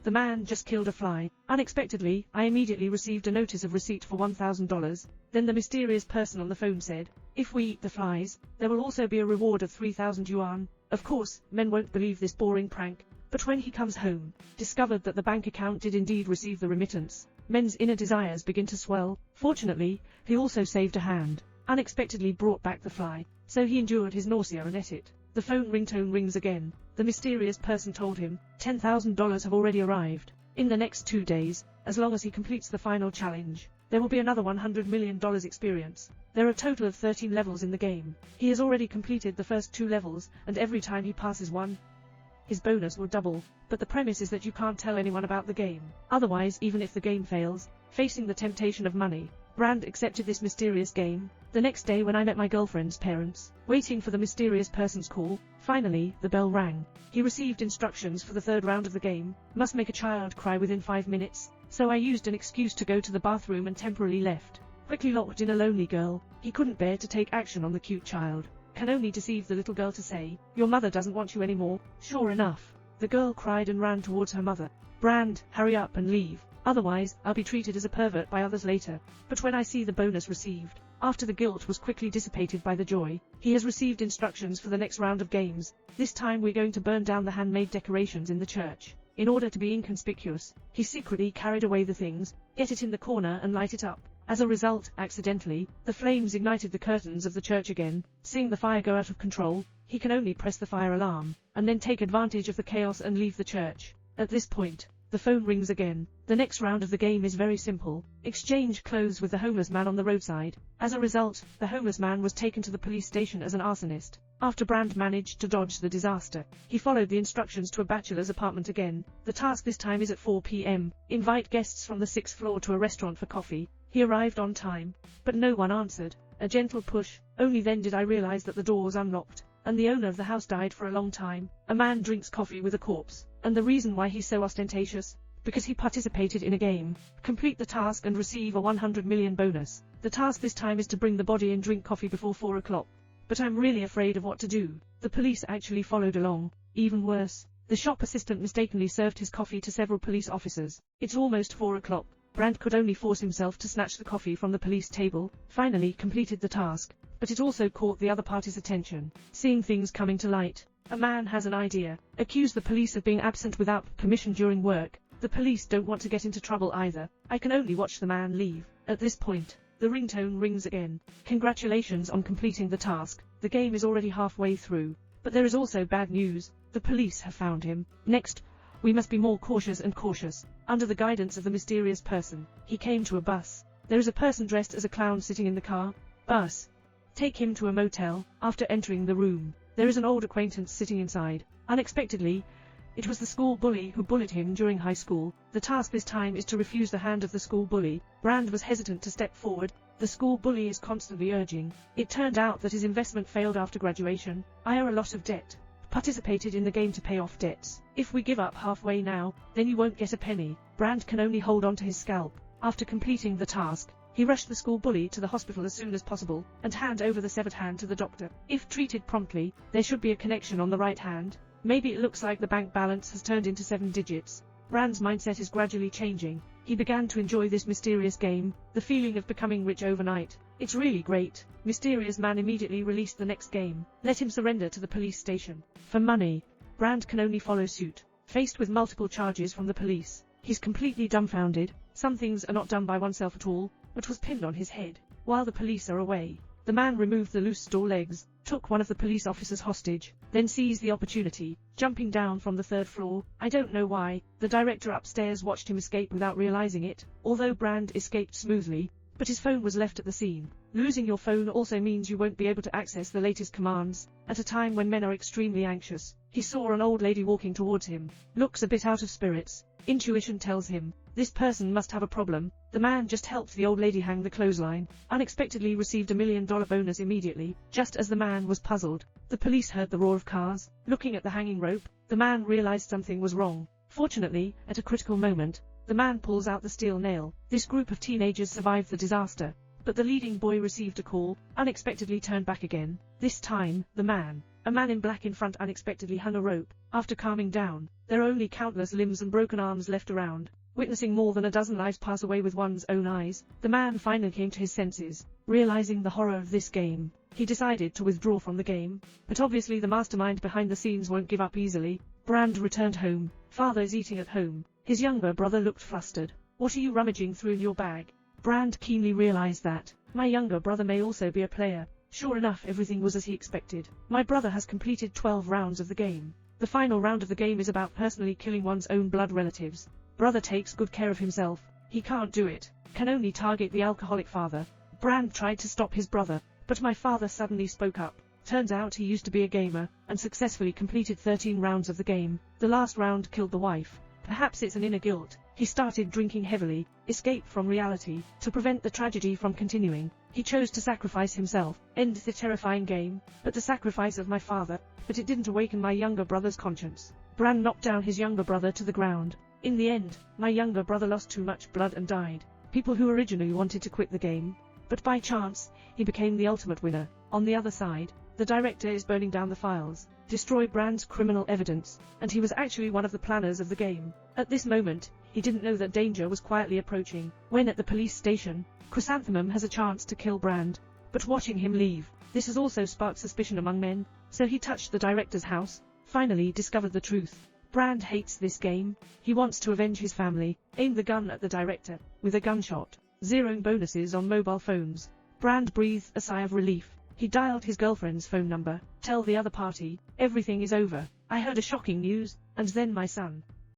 The man just killed a fly. Unexpectedly, I immediately received a notice of receipt for $1,000. Then the mysterious person on the phone said, if we eat the flies, there will also be a reward of 3,000 yuan. Of course, men won't believe this boring prank. But when he comes home, discovered that the bank account did indeed receive the remittance, men's inner desires begin to swell. Fortunately, he also saved a hand. Unexpectedly brought back the fly, so he endured his nausea and ate it. The phone ringtone rings again. The mysterious person told him, $10,000 have already arrived. In the next 2 days, as long as he completes the final challenge, there will be another $100 million experience. There are a total of 13 levels in the game. He has already completed the first 2 levels, and every time he passes one, his bonus will double. But the premise is that you can't tell anyone about the game. Otherwise, even if the game fails, facing the temptation of money, Brand accepted this mysterious game. The next day when I met my girlfriend's parents, waiting for the mysterious person's call, finally, the bell rang. He received instructions for the 3rd round of the game, must make a child cry within 5 minutes, so I used an excuse to go to the bathroom and temporarily left. Quickly locked in a lonely girl, he couldn't bear to take action on the cute child. Can only deceive the little girl to say, your mother doesn't want you anymore. Sure enough, the girl cried and ran towards her mother. Brand, hurry up and leave. Otherwise, I'll be treated as a pervert by others later. But when I see the bonus received, after the guilt was quickly dissipated by the joy, he has received instructions for the next round of games. This time we're going to burn down the handmade decorations in the church. In order to be inconspicuous, he secretly carried away the things, get it in the corner and light it up. As a result, accidentally, the flames ignited the curtains of the church again. Seeing the fire go out of control, he can only press the fire alarm, and then take advantage of the chaos and leave the church. At this point, the phone rings again. The next round of the game is very simple. Exchange clothes with the homeless man on the roadside. As a result, the homeless man was taken to the police station as an arsonist. After Brand managed to dodge the disaster, he followed the instructions to a bachelor's apartment again. The task this time is at 4 p.m. Invite guests from the 6th floor to a restaurant for coffee. He arrived on time, but no one answered. A gentle push. Only then did I realize that the door was unlocked, and the owner of the house died for a long time. A man drinks coffee with a corpse, and the reason why he's so ostentatious? Because he participated in a game. Complete the task and receive a 100 million bonus. The task this time is to bring the body and drink coffee before 4 o'clock. But I'm really afraid of what to do. The police actually followed along. Even worse, the shop assistant mistakenly served his coffee to several police officers. It's almost 4 o'clock. Brand could only force himself to snatch the coffee from the police table, finally completed the task, but it also caught the other party's attention. Seeing things coming to light, a man has an idea. Accuse the police of being absent without permission during work. The police don't want to get into trouble either. I can only watch the man leave. At this point, the ringtone rings again. Congratulations on completing the task. The game is already halfway through. But there is also bad news. The police have found him. Next, we must be more cautious and cautious. Under the guidance of the mysterious person, he came to a bus. There is a person dressed as a clown sitting in the car. Bus. Take him to a motel. After entering the room, there is an old acquaintance sitting inside. Unexpectedly, it was the school bully who bullied him during high school. The task this time is to refuse the hand of the school bully. Brand was hesitant to step forward. The school bully is constantly urging. It turned out that his investment failed after graduation. I owe a lot of debt. Participated in the game to pay off debts. If we give up halfway now, then you won't get a penny. Brand can only hold on to his scalp. After completing the task, he rushed the school bully to the hospital as soon as possible, and hand over the severed hand to the doctor. If treated promptly, there should be a connection on the right hand. Maybe it looks like the bank balance has turned into 7 digits. Brand's mindset is gradually changing. He began to enjoy this mysterious game, the feeling of becoming rich overnight. It's really great. Mysterious man immediately released the next game. Let him surrender to the police station. For money. Brand can only follow suit. Faced with multiple charges from the police, he's completely dumbfounded. Some things are not done by oneself at all, but was pinned on his head. While the police are away, the man removed the loose store legs, took one of the police officers hostage, then seized the opportunity, jumping down from the 3rd floor. I don't know why. The director upstairs watched him escape without realizing it, although Brand escaped smoothly, but his phone was left at the scene. Losing your phone also means you won't be able to access the latest commands. At a time when men are extremely anxious, he saw an old lady walking towards him. Looks a bit out of spirits. Intuition tells him, this person must have a problem. The man just helped the old lady hang the clothesline. Unexpectedly received $1 million bonus immediately. Just as the man was puzzled, the police heard the roar of cars. Looking at the hanging rope, the man realized something was wrong. Fortunately, at a critical moment, the man pulls out the steel nail. This group of teenagers survived the disaster, but the leading boy received a call, unexpectedly turned back again. This time, a man in black in front unexpectedly hung a rope. After calming down, there are only countless limbs and broken arms left around. Witnessing more than a dozen lives pass away with one's own eyes, the man finally came to his senses. Realizing the horror of this game, he decided to withdraw from the game. But obviously the mastermind behind the scenes won't give up easily. Brand returned home. Father is eating at home. His younger brother looked flustered. "What are you rummaging through in your bag?" Brand keenly realized that my younger brother may also be a player. Sure enough, everything was as he expected. My brother has completed 12 rounds of the game. The final round of the game is about personally killing one's own blood relatives. Brother takes good care of himself. He can't do it. Can only target the alcoholic father. Brand tried to stop his brother, but my father suddenly spoke up. Turns out he used to be a gamer, and successfully completed 13 rounds of the game. The last round killed the wife. Perhaps it's an inner guilt. He started drinking heavily, escaped from reality. To prevent the tragedy from continuing, he chose to sacrifice himself, end the terrifying game. But the sacrifice of my father, but it didn't awaken my younger brother's conscience. Brand knocked down his younger brother to the ground. In the end, my younger brother lost too much blood and died. People who originally wanted to quit the game, but by chance, he became the ultimate winner. On the other side, the director is burning down the files, destroy Brand's criminal evidence, and he was actually one of the planners of the game. At this moment, he didn't know that danger was quietly approaching. When at the police station, Chrysanthemum has a chance to kill Brand, but watching him leave, this has also sparked suspicion among men, so he touched the director's house, finally discovered the truth. Brand hates this game. He wants to avenge his family, aimed the gun at the director, with a gunshot, zeroing bonuses on mobile phones. Brand breathed a sigh of relief. He dialed his girlfriend's phone number. "Tell the other party, everything is over. I heard a shocking news, and then my son."